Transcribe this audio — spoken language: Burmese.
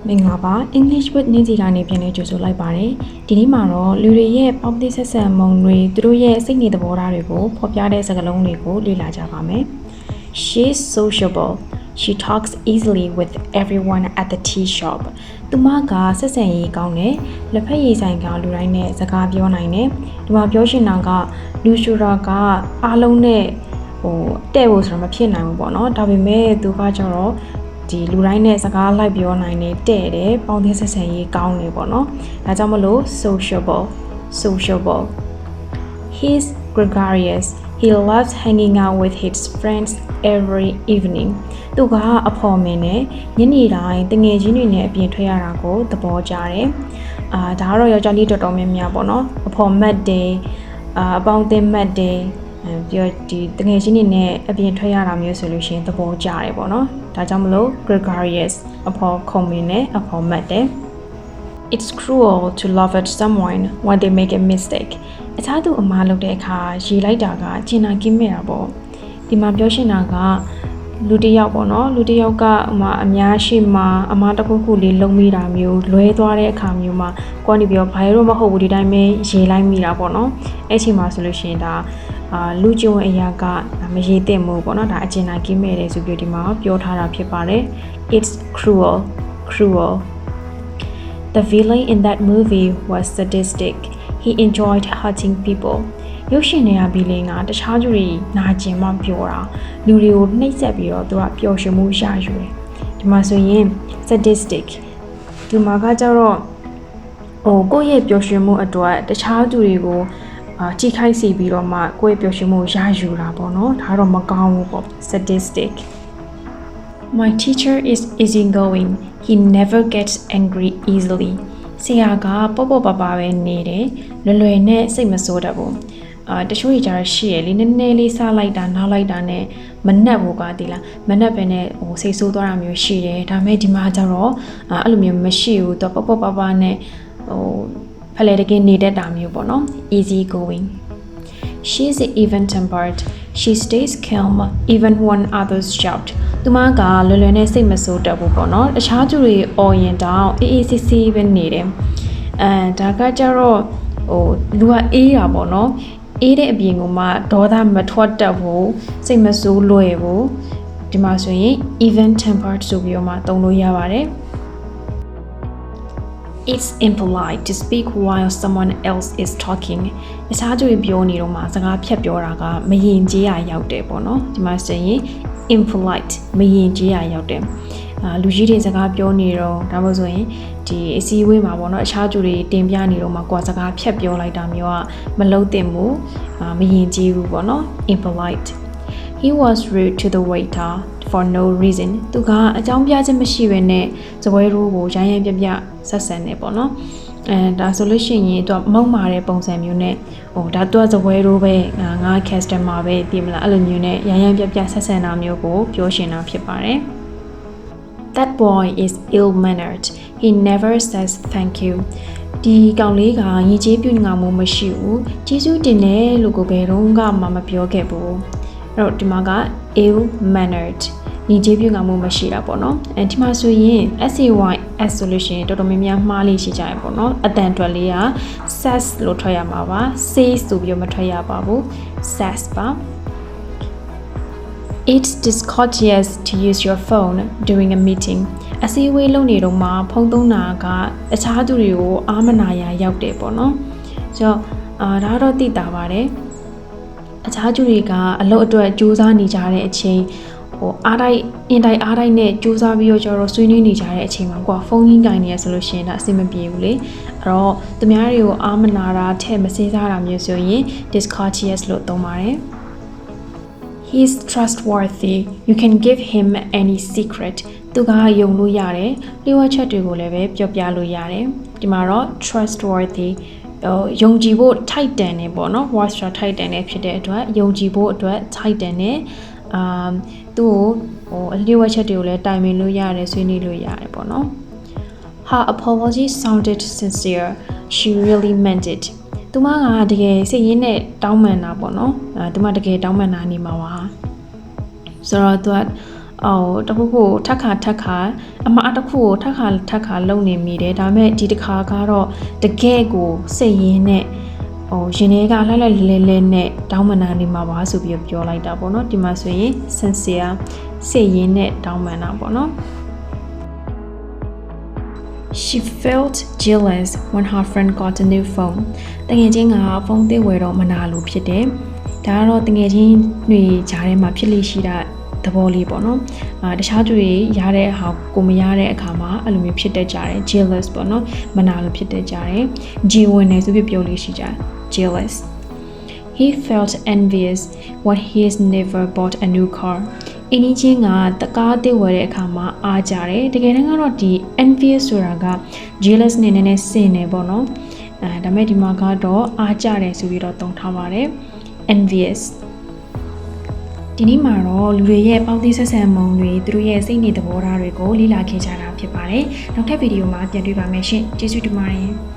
မင်္ဂလာပါ English with နေ့စီကနေပြန်လည်ကြိုဆိုလိုက်ပါတယ်ဒီနေ့မှာတော့လူတွေရဲ့ပေါင်းသစ်ဆက်ဆံမှုတွေသူတို့ရဲ့စိတ်နေသဘောထားတွေကိုဖော်ပြတဲ့စကားလုံးတွေကိုလေ့လာကြပါမယ် She's sociable she talks easily with everyone at the tea shop သူမကဆက်ဆံရေးကောင်းတယ်လက်ဖက်ရည်ဆိုင်ကလူတိုင်းနဲ့စကားပြောနိုင်တယ်ဒီမှာပြောရှင်တာကလူရှူရာကအားလုံးနဲ့တဲ့ဖို့ဆိုတော့မဖြစ်နိုင်ဘူးပေါ့နော်ဒါပေမဲ့သူကကျတော့ဒီလူတိုင်းနဲ့စကားလိုက်ပြောနိုင်တဲ့တယ်ပေါင်းသင်းဆက်ဆံရေးကောင်းနေပေါ့နော်ဒါကြောင့်မလို့ sociable he's gregarious he loves hanging out with his friends every evening သူကအဖော်မင်းနဲ့ညနေတိုင်းတငယ်ချင်းတွေနဲ့အပြင်ထွက်ရတာကိုသဘောကျတယ်ဒါကတော့ယောက်ျားလေးတော်တော်များများပေါ့နော်အဖော်မတ်တယ်အပေါင်းအသင်းမတ်တယ်ပြောဒီတငယ်ချင်းတွေနဲ့အပြင်ထွက်ရတာမျိုးဆိုလို့ရှိရင်သဘောကျတယ်ပေါ့နော်ဒါကြောင့်မလို့ gregarious အဖော်ခုံမင်းနဲ့အဖော်မတ်တယ် It's cruel to laugh at someone when they make a mistake အခြားသူအမှားလုပ်တဲ့အခါရေလိုက်တာကကျင်နာကင်းမဲ့တာပေါ့ဒီမှာပြောရှင်တာကလူတစ်ယောက်ပေါ့နော်လူတစ်ယောက်ကအများရှိမှအမှားတစ်ခုခုလေးလုံးမိတာမျိုးလွဲသွားတဲ့အခါမျိုးမှာကိုယ်ကနေပြောဘာလို့မဟုတ်ဘူးဒီတိုင်းပဲရေလိုက်မိတာပေါ့နော်အဲ့ချိန်မှာဆိုလို့ရှိရင်ဒါလူကျုံအရာကမရေသင့်ဘူးပေါ့နော်ဒါအကျဉ်းနာကင်းမဲ့တယ်ဆိုပြီးဒီမှာပြောထားတာဖြစ်ပါတယ် It's cruel The villain in that movie was sadistic he enjoyed hurting people ရုပ်ရှင်တွေကဘီလင်ကတခြားသူတွေနာကျင်မှပြောတာလူတွေကိုနှိပ်စက်ပြီးတော့သူကပျော်ရွှင်မှုရယူတယ်ဒီမှာဆိုရင် sadistic ဒီမှာကကြတော့ကိုယ့်ရဲ့ပျော်ရွှင်မှုအတွက်တခြားသူတွေကိုကြိခိုက်စီပြီးတော့မှကိုယ့်ရဲ့ပျော်ရွှင်မှုရယူတာပေါ့နော်ဒါတော့မကောင်းဘူးပေါ့ sadistic My teacher is easygoing he never gets angry easily ဆရာကပေါ့ပေါ့ပါပါပဲနေတယ်လွယ်နဲ့စိတ်မဆိုးတတ်ဘူးတချို့ကြီးကြတော့ရှိရလေနည်းနည်းလေးစားလိုက်တာနားလိုက်တာနဲ့မနှက်ဘူးကတည်လားမနှက်ပဲနဲ့စိတ်ဆိုးသွားတာမျိုးရှိတယ်ဒါပေမဲ့ဒီမှာကျတော့အဲ့လိုမျိုးမရှိဘူးတော့ပေါ့ပေါ့ပါပါနဲ့ဖလဲတကယ်နေတတ်တာမျိုးပေါ့နော် easy going She's even-tempered she stays calm even when others shout သူမကလွယ်နဲ့စိတ်မဆိုးတတ်ဘူးပေါ့နော်တခြားသူတွေအော်ရင်တောင်အေးဆေးဆေးပဲနေတယ်ဒါကကြတော့လူကအေးတာပေါ့နော်အေးတဲ့အပြင်ကမှဒေါသမထွက်တတ်ဘူးစိတ်မဆိုးလွယ်ဘူးဒီမှာဆိုရင် even-tempered ဆိုပြီးတော့မှသုံးလို့ရပါတယ် It's impolite to speak while someone else is talking တခြားသူတွေပြောနေတော့မှစကားဖြတ်ပြောတာကမယဉ်ကျေးရရောက်တယ်ပေါ့နော်ဒီမှာဆိုရင် impolite မယဉ်ကျေးရရောက်တယ်လူကြီးတွေစကားပြောနေတော့ဒါမှမဟုတ်ဆိုရင်ဒီအစည်းအဝေးမှာပေါ့နော်အခြားသူတွေတင်ပြနေတော့မှကိုယ်စကားဖြတ်ပြောလိုက်တာမျိုးကမလုပ်သင့်ဘူးမယဉ်ကျေးဘူးပေါ့နော် impolite He was rude to the waiter for no reason သူကအကြောင်းပြချက်မရှိဘဲနဲ့စပွဲရိုးကိုရိုင်းရိုင်းပြပြဆက်ဆံနေပေါ့နော်ဒါဆိုလို့ရှိရင်သူကမုံမာတဲ့ပုံစံမျိုးနဲ့ဒါသူကစပွဲရိုးပဲငါ customer ပဲပြင်မလားအဲ့လိုမျိုးနဲ့ရိုင်းရိုင်းပြပြဆက်ဆံတာမျိုးကိုပြောရှင်တာဖြစ်ပါတယ် That boy is ill-mannered he never says thank you ဒီကောင်လေးကရည်ကြေးပြုငါမှုမရှိဘူးကျေးဇူးတင်တယ်လို့ကိုဘယ်တော့မှမပြောခဲ့ဘူးအဲ့တော့ဒီမှာက ill-mannered ညီကျေးပြုငါမှုမရှိတာပေါ့နော်ဒီမှာဆိုရင် SAYS ဆိုလို့ရှိရင်တော်တော်များများမှားလေးရှိကြရပေါ့နော်အတန်ထွက်လေးက says လို့ထွက်ရမှာပါ says ဆိုပြီးမထွက်ရပါဘူး says ပါ It's discourteous to use your phone during a meeting အစည်းအဝေးလုပ်နေတော့မှဖုန်းသုံးတာကအခြားသူတွေကိုအားမနာရရောက်တယ်ပေါ့နော်ဆိုတော့ဒါတော့သိတာပါတယ်အခြားသူတွေကအလုပ်အတွက်ကြိုးစားနေကြတဲ့အချိန်အားတိုင်းအင်တိုင်းအားတိုင်းနဲ့ကြိုးစားပြီးတော့ကျတော့ဆွေးနွေးနေကြတဲ့အချိန်မှာဖုန်းကြီးကင်နေရဆိုလို့ရှိရင်ဒါအဆင်မပြေဘူးလေအဲ့တော့သူများတွေကိုအားမနာတာထဲ့မစည်းစားတာမျိုးဆိုရင် discourteous လို့သုံးပါတယ် He's trustworthy you can give him any secret သူကယုံလို့ရတယ်လျှို့ဝှက်ချက်တွေကိုလည်းပဲပြောပြလို့ရတယ်ဒီမှာတော့ trustworthy ယုံကြည်ဖို့ထိုက်တန်နေပေါ့နော် word ထိုက်တန်နေဖြစ်တဲ့အတွက်ယုံကြည်ဖို့အတွက်ထိုက်တန်နေသူ့ကိုအလျှို့ဝှက်ချက်တွေကိုလည်းတိုင်ပင်လို့ရတယ်ဆွေးနွေးလို့ရတယ်ပေါ့နော် Her apology sounded sincere she really meant it သူမကတကယ်စိတ်ရင်းနဲ့တောင်းပန်တာပေါ့နော်သူမတကယ်တောင်းပန်တာနေမှာပါဆိုတော့သူက တခုခုထက်ခါအမှားတစ်ခုကိုထက်ခါလုံနေမိတယ်ဒါပေမဲ့ဒီတစ်ခါကတော့တကယ်ကိုစိတ်ရင်းနဲ့ရင်ထဲကလိုက်လဲနဲ့တောင်းပန်တာနေမှာပါဆိုပြီးပြောလိုက်တာပေါ့နော်ဒီမှာဆိုရင် sincere စိတ်ရင်းနဲ့တောင်းပန်တာပေါ့နော် She felt jealous when her friend got a new phone တကယ်ချင်းကဖုန်းသစ်ဝယ်တော့မနာလို့ဖြစ်တယ်ဒါကတော့တကယ်ချင်းတွေကြားထဲမှာဖြစ်လိရှိတာသဘောလေးပေါ့နော်တခြားသူတွေရတဲ့ဟာကိုမရတဲ့အခါမှာအဲ့လိုမျိုးဖြစ်တတ်ကြတယ် jealous ပေါ့နော်မနာလို့ဖြစ်တတ်ကြတယ် G ဝင်နေဆိုပြီးပြောလို့ရှိကြ jealous He felt envious when he has never bought a new car အင်းကြီးချင်းကတကားအသစ်ဝယ်တဲ့အခါမှာအားကြတယ်တကယ်တမ်းကတော့ဒီ envious ဆိုတာက jealous နဲ့နည်းနည်းဆင်နေပေါ့နော်ဒါမဲ့ဒီမှာကတော့အားကြတယ်ဆိုပြီးတော့သုံးထားပါတယ် envious ဒီနေ့မှာတော့လူတွေရဲ့ပေါင်းသင်းဆက်ဆံမှုတွေသူတို့ရဲ့စိတ်နေသဘောထားတွေကိုလေ့လာခဲ့ကြတာဖြစ်ပါတယ်နောက်ထပ်ဗီဒီယိုမှာပြန်တွေ့ပါမယ်ရှင်ကျေးဇူးတင်ပါတယ်